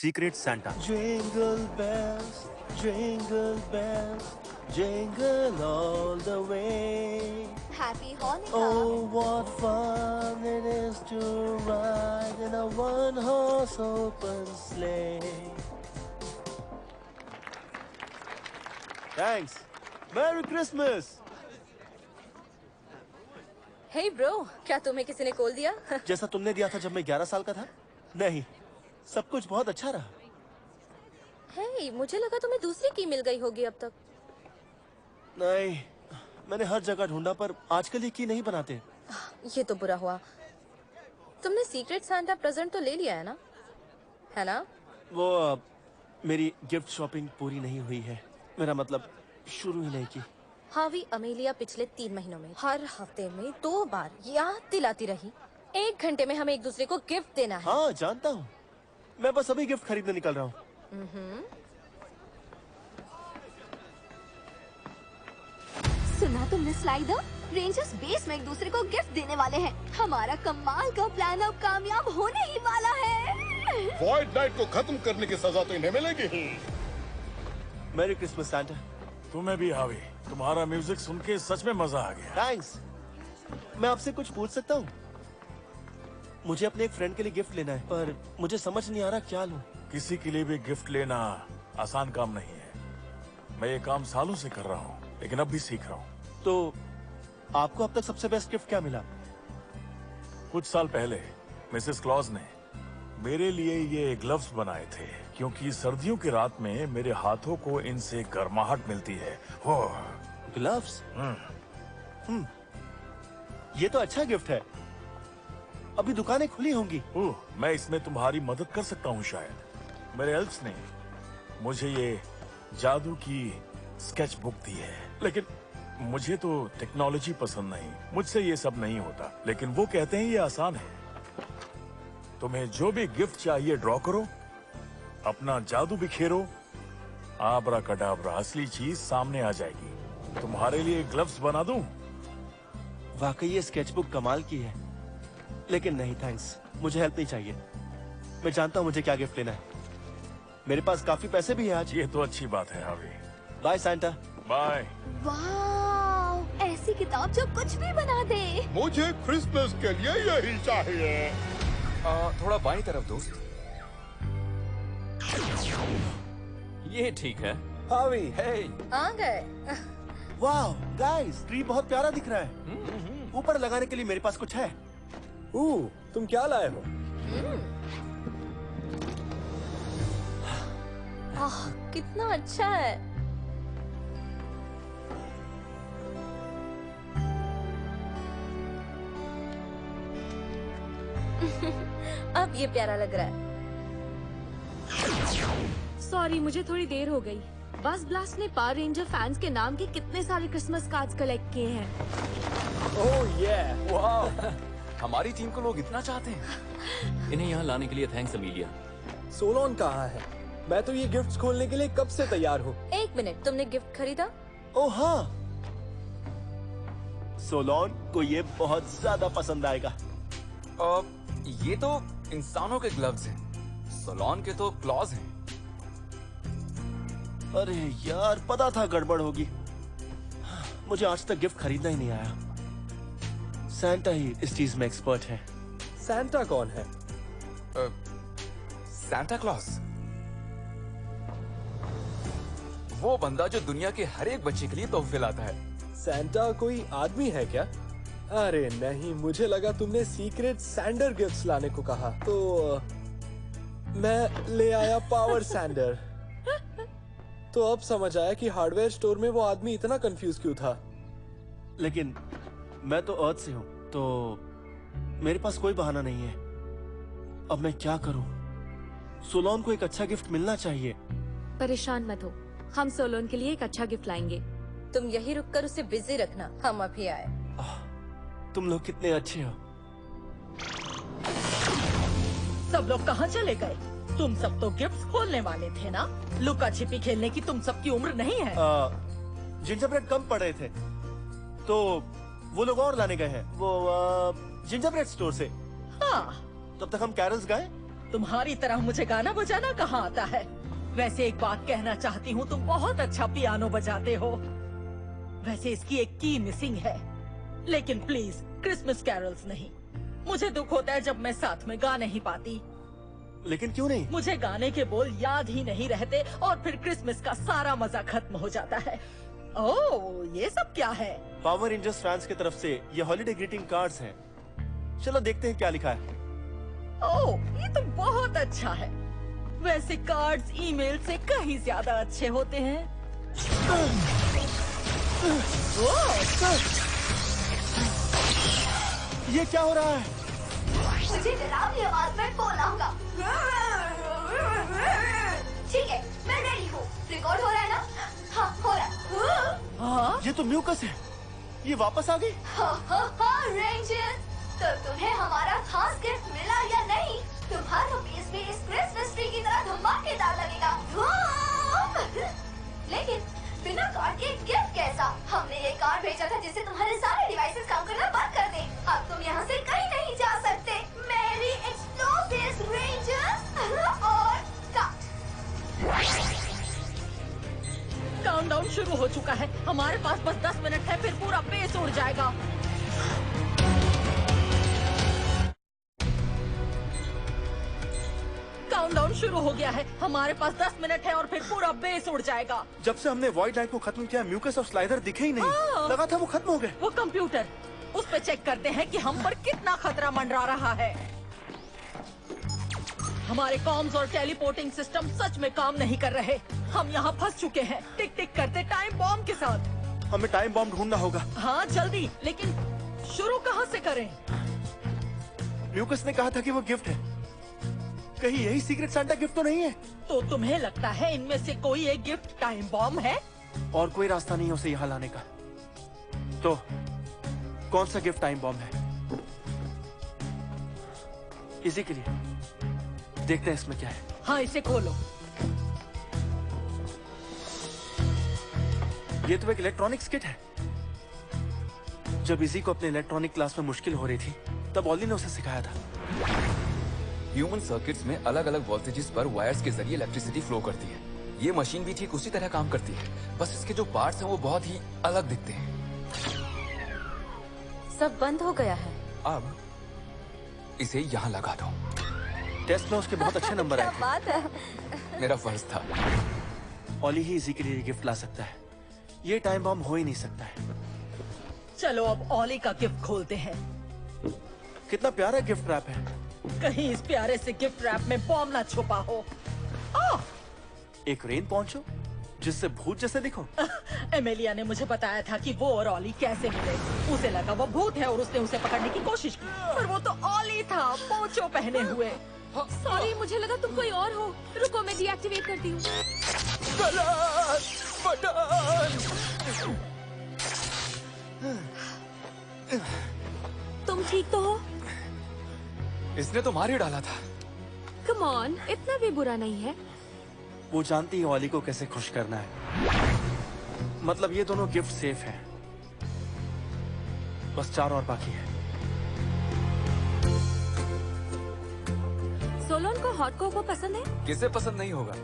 Secret Santa. Jingle bells, jingle all the way. Happy Hanukkah. Oh, what fun it is to ride in a one-horse open sleigh. Thanks. Merry Christmas. Hey bro, क्या तुम्हें किसी ने call दिया? जैसा तुमने दिया था जब मैं 11 साल का था? नहीं, सब कुछ बहुत अच्छा रहा। Hey, मुझे लगा तुम्हें दूसरी की मिल गई होगी अब तक। नहीं, मैंने हर जगह ढूंढा पर आजकल ये की नहीं बनाते। ये तो बुरा हुआ। तुमने सीक्रेट सांता प्रेजेंट तो ले लिया है ना? है ना? वो मेरी गिफ्ट शॉपिंग पूरी नहीं हुई है। मेरा मतलब शुरू ही नहीं की। हावी अमेलिया पिछले 3 महीनों में हर हफ्ते में 2 बार याद दिलाती रही 1 घंटे में हमें एक दूसरे को गिफ्ट देना है। हाँ जानता हूँ, मैं बस अभी गिफ्ट खरीदने निकल रहा हूँ। सुना तुमने स्लाइडर? रेंजर्स बेस में एक दूसरे को गिफ्ट देने वाले हैं। हमारा कमाल का प्लान अब कामयाब होने ही वाला है। वॉइड नाइट को खत्म करने की सजा तो इन्हें मिलेगी। Merry Christmas Santa. तुम्हें भी हावी, तुम्हारा म्यूजिक सुन के सच में मजा आ गया। थैंक्स। मैं आपसे कुछ पूछ सकता हूँ? मुझे अपने एक फ्रेंड के लिए गिफ्ट लेना है, पर मुझे समझ नहीं आ रहा क्या लूँ। किसी के लिए भी गिफ्ट लेना आसान काम नहीं है। मैं ये काम सालों से कर रहा हूँ, लेकिन अब भी सीख रहा हूँ। तो आपको अब तक सबसे बेस्ट गिफ्ट क्या मिला? कुछ साल पहले मिसेस क्लॉज ने मेरे लिए ये ग्लव्स बनाए थे, क्योंकि सर्दियों की रात में मेरे हाथों को इनसे गर्माहट मिलती है। हो ग्लव्स? ये तो अच्छा गिफ्ट है। अभी दुकानें खुली होंगी। मैं इसमें तुम्हारी मदद कर सकता हूँ शायद। मेरे एल्फ्स ने मुझे ये जादू की स्केच बुक दी है, लेकिन मुझे तो टेक्नोलॉजी पसंद नहीं। मुझसे ये सब नहीं होता, लेकिन वो कहते हैं ये आसान है। तुम्हें जो भी गिफ्ट चाहिए ड्रॉ करो, अपना जादू बिखेरो, आबरा कडाबरा असली चीज सामने आ जाएगी। तुम्हारे लिए ग्लव्स बना दूं? वाकई ये स्केचबुक कमाल की है, लेकिन नहीं थैंक्स, मुझे हेल्प नहीं चाहिए। मैं जानता हूँ मुझे क्या गिफ्ट लेना है। मेरे पास काफी पैसे भी हैं आज। ये तो अच्छी बात है हावी। Bye Santa. बाय। वाह, ऐसी किताब जो कुछ भी बना दे। मुझे क्रिसमस के लिए यही चाहिए। थोड़ा बाईं तरफ दोस्त। ये ठीक है। हावी, हे, आ गए। वाह गाइस, ट्री बहुत प्यारा दिख रहा है। ऊपर लगाने के लिए मेरे पास कुछ है। तुम क्या लाए हो? कितना अच्छा है। अब ये प्यारा लग रहा है। सॉरी, मुझे थोड़ी देर हो गई। बस ब्लास्ट ने पावर रेंजर फैंस के नाम के कितने सारे क्रिसमस कार्ड्स कलेक्ट किए हैं। ओह ये वाह, हमारी टीम को लोग इतना चाहते हैं। इन्हें यहाँ लाने के लिए थैंक्स अमीलिया। सोलोन कहाँ है? मैं तो ये गिफ्ट्स खोलने के लिए कब से तैयार हूँ। 1 मिनट, तुमने गिफ्ट खरीदा? ओह हाँ, सोलोन को ये बहुत ज्यादा पसंद आएगा। ये तो इंसानों के ग्लव्स हैं, सोलोन के तो क्लॉज हैं। अरे यार, पता था गड़बड़ होगी। मुझे आज तक गिफ्ट खरीदना ही नहीं आया। सैंटा ही इस चीज में एक्सपर्ट है। सैंटा कौन है? सांता क्लॉज, वो बंदा जो दुनिया के हर एक बच्चे के लिए तोहफे लाता है। सैंटा कोई आदमी है क्या? अरे नहीं, मुझे लगा तुमने सीक्रेट सैंडर गिफ्ट्स लाने को कहा, तो मैं ले आया पावर सैंडर। तो अब समझ आया कि हार्डवेयर स्टोर में वो आदमी इतना कंफ्यूज क्यों था। लेकिन मैं तो अर्थ से हूँ, तो मेरे पास कोई बहाना नहीं है। अब मैं क्या करूँ? सोलोन को एक अच्छा गिफ्ट मिलना चाहिए। परेशान मत हो, हम सोलोन के लिए एक अच्छा गिफ्ट लाएंगे। तुम यही रुककर उसे बिजी रखना, हम अभी आए। तुम लोग कितने अच्छे हो। सब लोग कहाँ चले गए? तुम सब तो गिफ्ट्स खोलने वाले थे ना? लुका छिपी खेलने की तुम सबकी उम्र नहीं है। जिंजर ब्रेड कम पड़ रहे थे, तो वो लोग और लाने गए हैं। वो जिंजर ब्रेड स्टोर से। हाँ। तब तक हम कैरल्स गाएं? तुम्हारी तरह मुझे गाना बजाना कहाँ आता है। वैसे एक बात कहना चाहती हूँ, तुम बहुत अच्छा पियानो बजाते हो। वैसे इसकी एक की मिसिंग है, लेकिन प्लीज क्रिसमस कैरल्स नहीं। मुझे दुख होता है जब मैं साथ में गा नहीं पाती। लेकिन क्यों नहीं? मुझे गाने के बोल याद ही नहीं रहते और फिर क्रिसमस का सारा मजा खत्म हो जाता है। ओह, ये सब क्या है? पावर रेंजर्स फ्रांस की तरफ से ये हॉलिडे ग्रीटिंग कार्ड्स हैं। चलो देखते हैं क्या लिखा है। ओह, ये तो बहुत अच्छा है। वैसे कार्ड्स ईमेल से कहीं ज्यादा अच्छे होते हैं। ये क्या हो रहा है? मुझे डरावनी आवाज में बोलाऊंगा। ठीक है, मैं रेडी हूँ। रिकॉर्ड हो रहा है ना? हाँ, हो रहा है। हाँ? ये तो म्यूकस है। ये वापस आ गई। रेंजर्स, तो तुम्हें हमारा खास गिफ्ट मिला या नहीं? तुम्हारा बेस में इस क्रिसमस ट्री की तरह धमाकेदार लगेगा। लेकिन बिना कार्ड के गिफ्ट कैसा? हमने ये कार्ड भेजा था जिससे तुम्हारे सारे डिवाइसेस काम करना बंद कर दें। अब तुम यहाँ से कहीं नहीं जा सकते। मेरी एक्सप्लोसिव रेंजर्स और कट। काउंटडाउन शुरू हो चुका है। हमारे पास बस 10 मिनट है, फिर पूरा बेस उड़ जाएगा। काउंटडाउन शुरू हो गया है। हमारे पास 10 मिनट है और फिर पूरा बेस उड़ जाएगा। जब से हमने वॉइड लाइट को खत्म किया, म्यूकस और स्लाइडर दिखे ही नहीं। हाँ। लगा था वो खत्म हो गए। वो कंप्यूटर, उस पे चेक करते हैं कि हम पर कितना खतरा मंडरा रहा है। हमारे कॉम्स और टेलीपोर्टिंग सिस्टम सच में काम नहीं कर रहे। हम यहाँ फंस चुके हैं, टिक टिक करते टाइम बॉम्ब के साथ। हमें टाइम बॉम्ब ढूंढना होगा। हाँ जल्दी, लेकिन शुरू कहाँ से करें? म्यूकस ने कहा था कि वो गिफ्ट है। कहीं यही सीक्रेट सांता गिफ्ट तो नहीं है? तो तुम्हें लगता है इनमें से कोई एक गिफ्ट टाइम बॉम्ब है? और कोई रास्ता नहीं है उसे यहाँ लाने का। तो कौन सा गिफ्ट टाइम बॉम्ब है? इसी के लिए देखते हैं इसमें क्या है। हाँ, इसे खोलो। ये तो एक इलेक्ट्रॉनिक्स किट है। जब इसी को अपने इलेक्ट्रॉनिक क्लास में मुश्किल हो रही थी, तब ऑली ने उसे सिखाया था। ह्यूमन सर्किट्स में अलग अलग वोल्टेजेस पर वायर्स के जरिए इलेक्ट्रिसिटी फ्लो करती है। ये मशीन भी ठीक उसी तरह काम करती है, बस इसके जो पार्ट्स हैं वो बहुत ही अलग दिखते हैं। सब बंद हो गया है। अब इसे यहाँ लगा दो। टेस्ट में उसके बहुत अच्छे नंबर आए क्या बात है। मेरा फर्ज था। ऑली ही इसी के लिए गिफ्ट ला सकता है। ये टाइम बॉम्ब हो ही नहीं सकता है। चलो अब ऑली का गिफ्ट खोलते हैं। कितना प्यारा गिफ्ट रैप है। कहीं इस प्यारे से गिफ्ट रैप में बॉम्ब ना छुपा हो। एक रेन पॉन्चो जिससे भूत जैसे दिखो। एमेलिया ने मुझे बताया था कि वो और ऑली कैसे मिले। उसे लगा वो भूत है और उसने उसे पकड़ने की कोशिश की, पर वो तो ऑली था, पोंचो पहने हुए। सॉरी, मुझे लगा तुम कोई और हो। रुको, मैं डीएक्टिवेट करती हूँ। तुम ठीक तो हो? इसने तो मार ही डाला था। कम ऑन, इतना भी बुरा नहीं है। वो जानती है ऑली को कैसे खुश करना है। मतलब ये दोनों गिफ्ट सेफ हैं। बस 4 और बाकी है। सोलोन को हॉट कोको पसंद है? किसे पसंद नहीं होगा।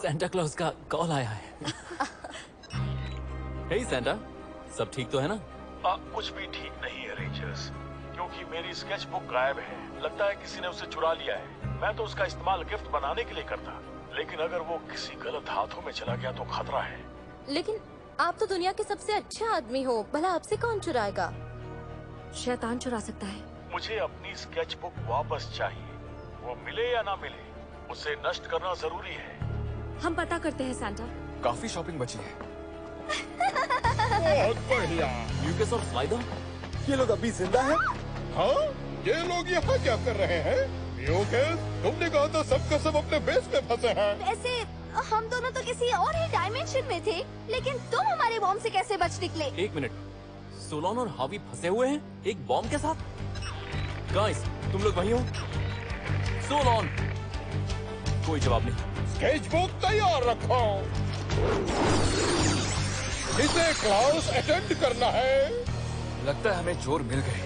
सेंटा क्लॉज का कॉल आया है। हे सेंटा, सब ठीक तो है ना? कुछ भी ठीक नहीं है रेंजर्स, क्योंकि मेरी स्केच बुक गायब है। लगता है किसी ने उसे चुरा लिया है। मैं तो उसका इस्तेमाल गिफ्ट बनाने के लिए करता, लेकिन अगर वो किसी गलत हाथों में चला गया तो खतरा है। लेकिन आप तो दुनिया के सबसे अच्छे आदमी हो, भला आपसे कौन चुराएगा? शैतान चुरा सकता है। मुझे अपनी स्केच बुक वापस चाहिए। वो मिले या ना मिले, उसे नष्ट करना जरूरी है। हम पता करते हैं सेंटा। काफी शॉपिंग बची है। बहुत बढ़िया। म्यूकस और स्लाइडर, ये लोग अभी जिंदा हैं? हाँ, ये लोग यहाँ क्या कर रहे हैं? म्यूकस, तुमने कहा था सबका सब अपने बेस में फंसे हैं। वैसे हम दोनों तो किसी और ही डायमेंशन में थे, लेकिन तुम हमारे बॉम्ब से कैसे बच निकले? 1 मिनट। सोलोन और हावी फंसे हुए हैं एक बॉम्ब के साथ। गाइस, तुम लोग वहीं हो? सोलोन, कोई जवाब नहीं। स्केच बुक तैयार रखो। इसे क्लास अटेंड करना है। लगता है हमें चोर मिल गए।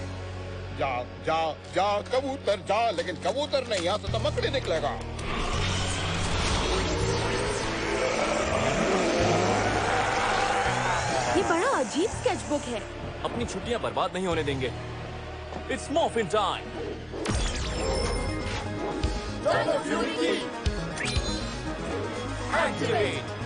जा जा जा कबूतर जा, लेकिन कबूतर नहीं, यहाँ से तो मकड़ी निकलेगा। ये बड़ा अजीब स्केचबुक है। अपनी छुट्टियां बर्बाद नहीं होने देंगे। It's morphin time. Activate.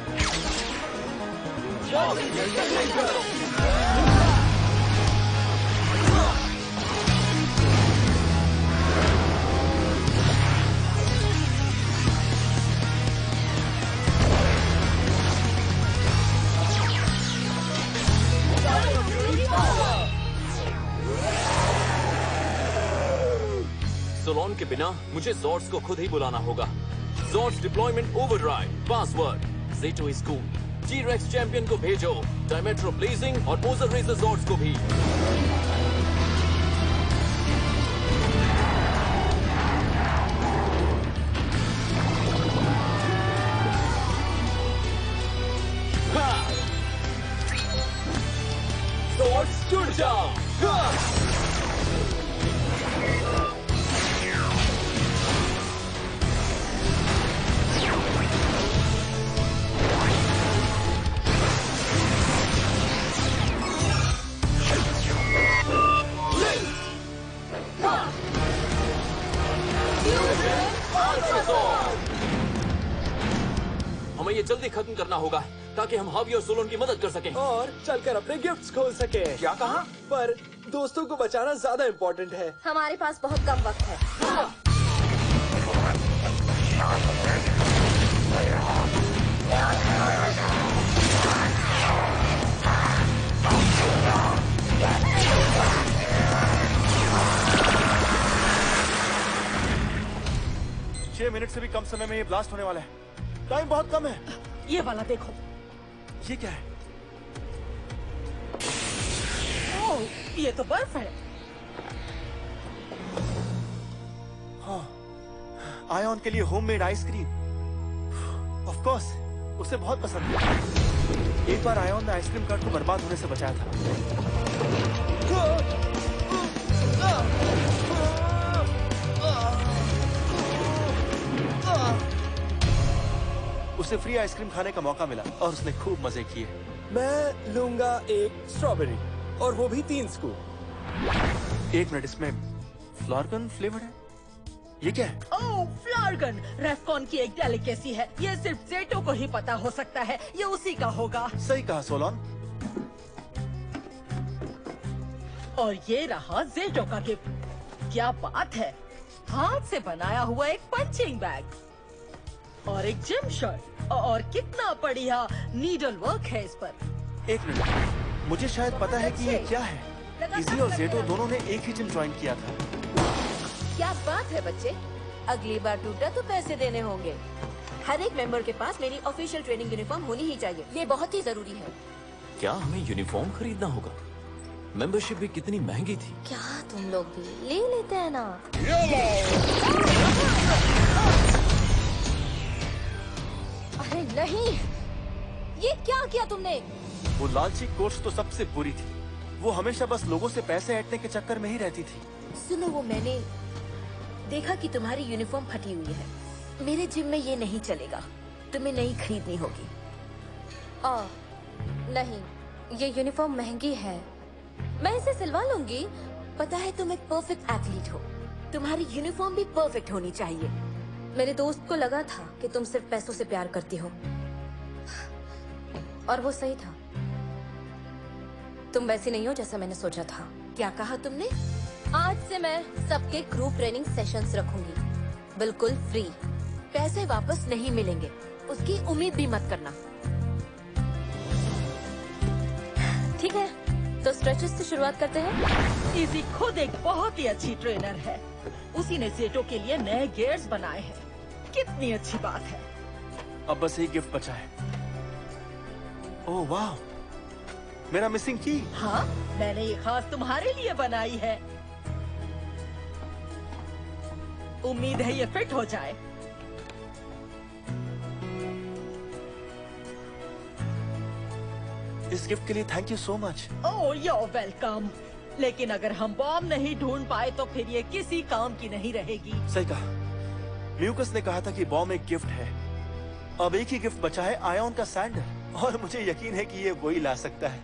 Solon के बिना मुझे जॉर्ड्स को खुद ही बुलाना होगा। Zords deployment overdrive. पासवर्ड ज़ेटो इज कूल। T-Rex चैंपियन को भेजो। डायमेट्रो ब्लेजिंग और ओजर रेजर जॉर्ड्स को भी। जॉर्ड्स जुड़ जाओ। हमें ये जल्दी खत्म करना होगा ताकि हम हावी और सोलोन की मदद कर सकें। और चलकर अपने गिफ्ट्स खोल सके। क्या कहा? पर दोस्तों को बचाना ज्यादा इम्पोर्टेंट है। हमारे पास बहुत कम वक्त है। 6 मिनट से भी कम समय में ये ब्लास्ट होने वाला है। टाइम बहुत कम है। ये वाला देखो। ये क्या है? ओह, ये तो बर्फ है। हाँ, आयॉन के लिए होममेड आइसक्रीम। ऑफ कोर्स, उसे बहुत पसंद है। एक बार आयॉन ने आइसक्रीम कार्ट को बर्बाद होने से बचाया था। उसे फ्री आइसक्रीम खाने का मौका मिला और उसने खूब मजे किए। मैं लूंगा एक स्ट्रॉबेरी, और वो भी 3 स्कूप। 1 मिनट, इसमें फ्लारगन फ्लेवर्ड है? ये क्या है? ओह, फ्लारगन रेफकॉन की एक डेलिकेसी है। ये सिर्फ ज़ेटो को ही पता हो सकता है। ये उसी का होगा। सही कहा सोलोन। और ये रहा ज़ेटो का गिफ्ट। क्या बात है, हाथ से बनाया हुआ एक पंचिंग बैग और एक जिम शर्ट, और कितना बढ़िया नीडल वर्क है इस पर। 1 मिनट, मुझे शायद पता है कि ये क्या है। इजी और ज़ेटो दोनों ने एक ही जिम ज्वाइन किया था। क्या बात है बच्चे, अगली बार टूटा तो पैसे देने होंगे। हर एक मेंबर के पास मेरी ऑफिशियल ट्रेनिंग यूनिफॉर्म होनी ही चाहिए। ये बहुत ही जरूरी है। क्या हमें यूनिफॉर्म खरीदना होगा? मेंबरशिप भी कितनी महंगी थी। क्या तुम लोग भी ले लेते हैं ना? अरे नहीं, ये क्या किया तुमने? वो लालची कोच तो सबसे बुरी थी। वो हमेशा बस लोगों से पैसे ऐंठने के चक्कर में ही रहती थी। सुनो, वो मैंने देखा कि तुम्हारी यूनिफॉर्म फटी हुई है। मेरे जिम में ये नहीं चलेगा, तुम्हें नई खरीदनी होगी। नहीं, ये यूनिफॉर्म महंगी है। मैं इसे सिलवा लूंगी। पता है, तुम एक परफेक्ट एथलीट हो। तुम्हारी यूनिफॉर्म भी परफेक्ट होनी चाहिए। मेरे दोस्त को लगा था कि तुम सिर्फ पैसों से प्यार करती हो, और वो सही था। तुम वैसी नहीं हो जैसा मैंने सोचा था। क्या कहा तुमने? आज से मैं सबके ग्रुप ट्रेनिंग सेशंस रखूंगी, बिल्कुल फ्री। पैसे वापस नहीं मिलेंगे, उसकी उम्मीद भी मत करना। ठीक है, तो स्ट्रेचेस से शुरुआत करते हैं। इजी खुद एक बहुत ही अच्छी ट्रेनर है। उसी ने ज़ेटो के लिए नए गियर्स बनाए हैं। कितनी अच्छी बात है। अब बस एक गिफ्ट बचा है। ओह वाह, मेरा मिसिंग की। हाँ, मैंने ये खास तुम्हारे लिए बनाई है। उम्मीद है ये फिट हो जाए। इस गिफ्ट के लिए thank you so much. Oh, you're welcome। लेकिन अगर हम बॉम्ब नहीं ढूंढ पाए तो फिर ये किसी काम की नहीं रहेगी। सही कहा। म्यूकस ने कहा था कि बॉम्ब एक गिफ्ट है। अब एक ही गिफ्ट बचा है, आयोन का सैंडर, और मुझे यकीन है कि ये वही ला सकता है।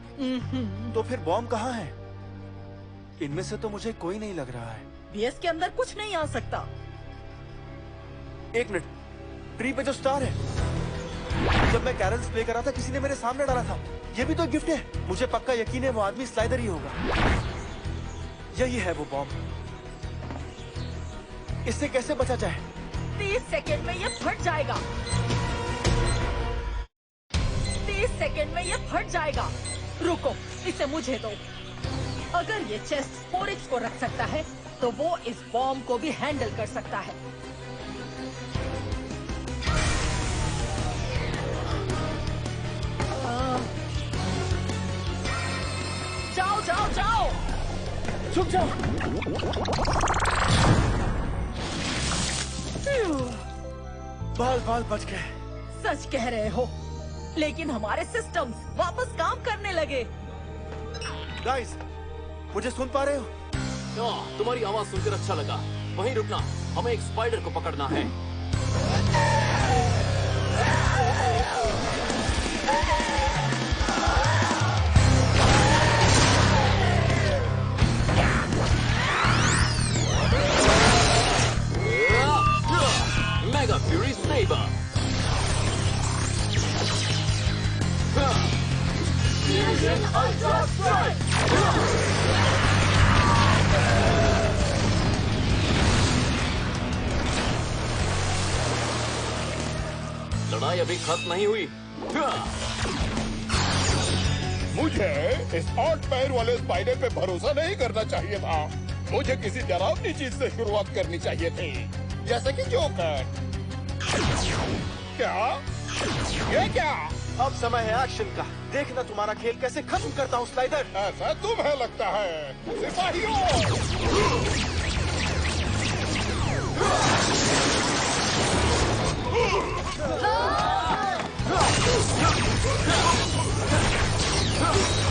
तो फिर बॉम्ब कहाँ है? इनमें से तो मुझे कोई नहीं लग रहा है। बेस के अंदर कुछ नहीं आ सकता। एक मिनट, ट्री पे जो स्टार है, जब मैं कैरल्स प्ले कर रहा था किसी ने मेरे सामने डाला था। ये भी तो गिफ्ट है। मुझे पक्का यकीन है वो आदमी स्लाइडर ही होगा। यही है वो बॉम्ब। इससे कैसे बचा जाए? 30 सेकंड में ये फट जाएगा। 30 सेकंड में ये फट जाएगा। रुको, इसे मुझे दो। अगर ये चेस्ट फोरिक्स को रख सकता है तो वो इस बॉम्ब को भी हैंडल कर सकता है। जाओ जाओ जाओ, छुप जाओ। बाल बाल बच गए। सच कह रहे हो, लेकिन हमारे सिस्टम्स वापस काम करने लगे। गाइस, मुझे सुन पा रहे हो? तुम्हारी आवाज सुनकर अच्छा लगा। वहीं रुकना, हमें एक स्पाइडर को पकड़ना है। Mega fury sabre. Fusion ultra strike. लड़ाई अभी खत्म नहीं हुई। मुझे इस 8 पैर वाले स्पाइडर पे भरोसा नहीं करना चाहिए था। मुझे किसी डरावनी चीज से शुरुआत करनी चाहिए थी, जैसे कि जोकर। क्या? ये क्या? अब समय है एक्शन का। देखना तुम्हारा खेल कैसे खत्म करता हूँ स्लाइडर। ऐसा तुम्हें लगता है? सिपाहियों!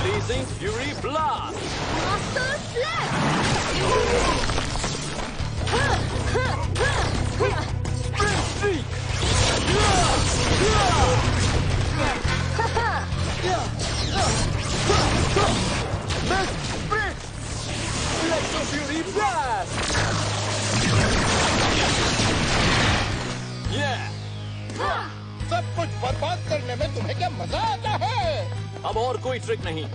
Blazing Fury Blast! Master Slap! Sprint Streak! Mist Sprint! Electro Fury Blast! Yeah! सब कुछ बर्बाद करने में तुम्हें क्या मजा आता है? अब और कोई ट्रिक नहीं।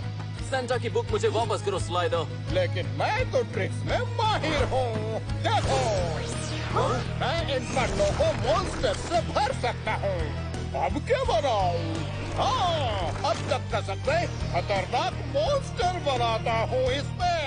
सेंटा की बुक मुझे वापस करो स्लाइडर। लेकिन मैं तो ट्रिक्स में माहिर हूँ। देखो, मैं इन पन्नों को मॉन्स्टर से भर सकता हूँ। अब क्या बनाऊँ? हाँ, अब तक का सबसे खतरनाक मॉन्स्टर बनाता हूँ इसमें।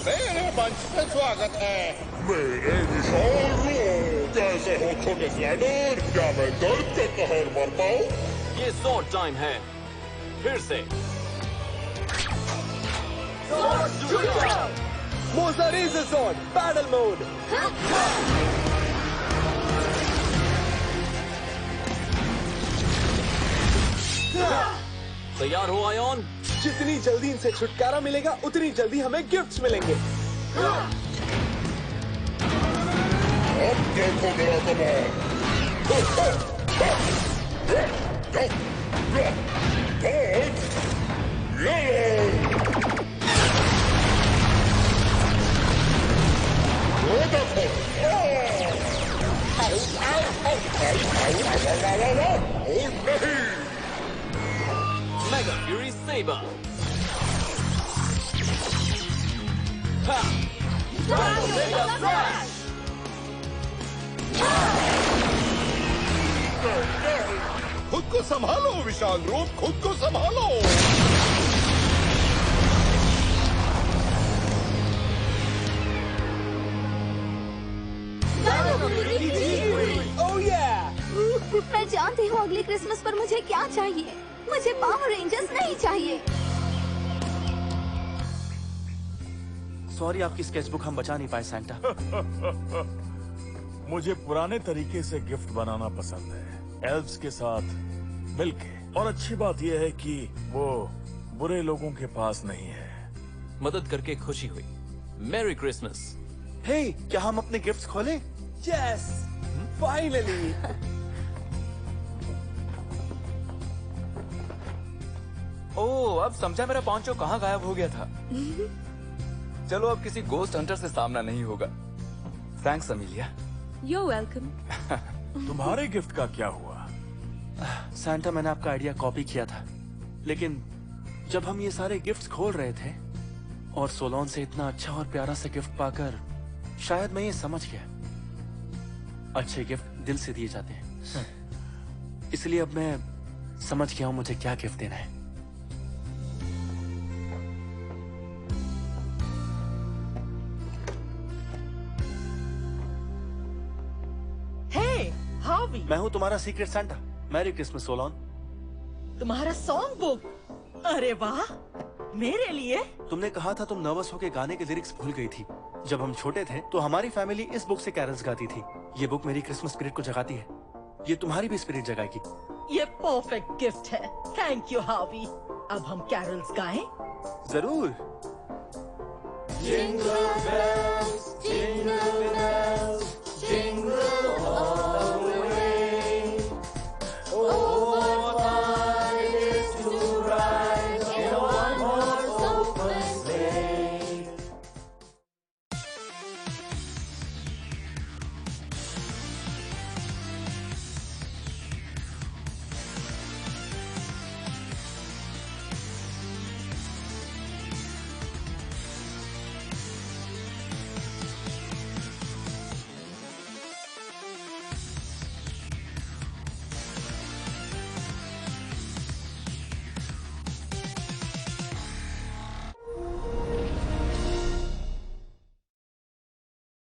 मेरे मंच पे स्वागत है। मेरे विशाल रूप। कैसे हो छोटे स्लाइडर? क्या मैं दर्द का कहर मर पाऊं? ये स्वॉर्ड टाइम है। फिर से Moza Razor Sword, Battle Mode! तैयार हो आयोन? जितनी जल्दी इनसे छुटकारा मिलेगा उतनी जल्दी हमें गिफ्ट्स मिलेंगे। अब देखो मेरा कमाल। Mega Fury Saber! Ha! Mega Flash! खुद को संभालो विशाल रूप, खुद को संभालो। Oh yeah! मैं जानती हूँ अगली क्रिसमस पर मुझे क्या चाहिए। मुझे पावर रेंजर्स नहीं चाहिए। सॉरी, आपकी स्केचबुक हम बचा नहीं पाए सैंटा। मुझे पुराने तरीके से गिफ्ट बनाना पसंद है, एल्व्स के साथ मिलके। और अच्छी बात यह है कि वो बुरे लोगों के पास नहीं है। मदद करके खुशी हुई। Merry Christmas. हे, क्या हम अपने गिफ्ट्स खोलें? Yes, finally. ओह, अब समझा मेरा पॉन्चो कहाँ गायब हो गया था। चलो अब किसी गोस्ट हंटर से सामना नहीं होगा। Thanks Amelia. You're welcome. तुम्हारे गिफ्ट का क्या हुआ? सैंटा, मैंने आपका आइडिया कॉपी किया था, लेकिन जब हम ये सारे गिफ्ट्स खोल रहे थे और सोलोन से इतना अच्छा और प्यारा सा गिफ्ट पाकर शायद मैं ये समझ गया, अच्छे गिफ्ट दिल से दिए जाते हैं। इसलिए अब मैं समझ गया हूं मुझे क्या गिफ्ट देना है। हे, हावी। मैं हूं तुम्हारा secret Santa. Merry Christmas Solon. तुम्हारा सॉन्ग बुक, अरे वाह, मेरे लिए। तुमने कहा था तुम नर्वस होकर गाने के लिरिक्स भूल गई थी। जब हम छोटे थे तो हमारी फैमिली इस बुक से कैरल्स गाती थी। ये बुक मेरी क्रिसमस स्पिरिट को जगाती है। ये तुम्हारी भी स्पिरिट जगाएगी। ये परफेक्ट गिफ्ट है। थैंक यू हावी। अब हम कैरल्स गाएं? जरूर। Jingle bells.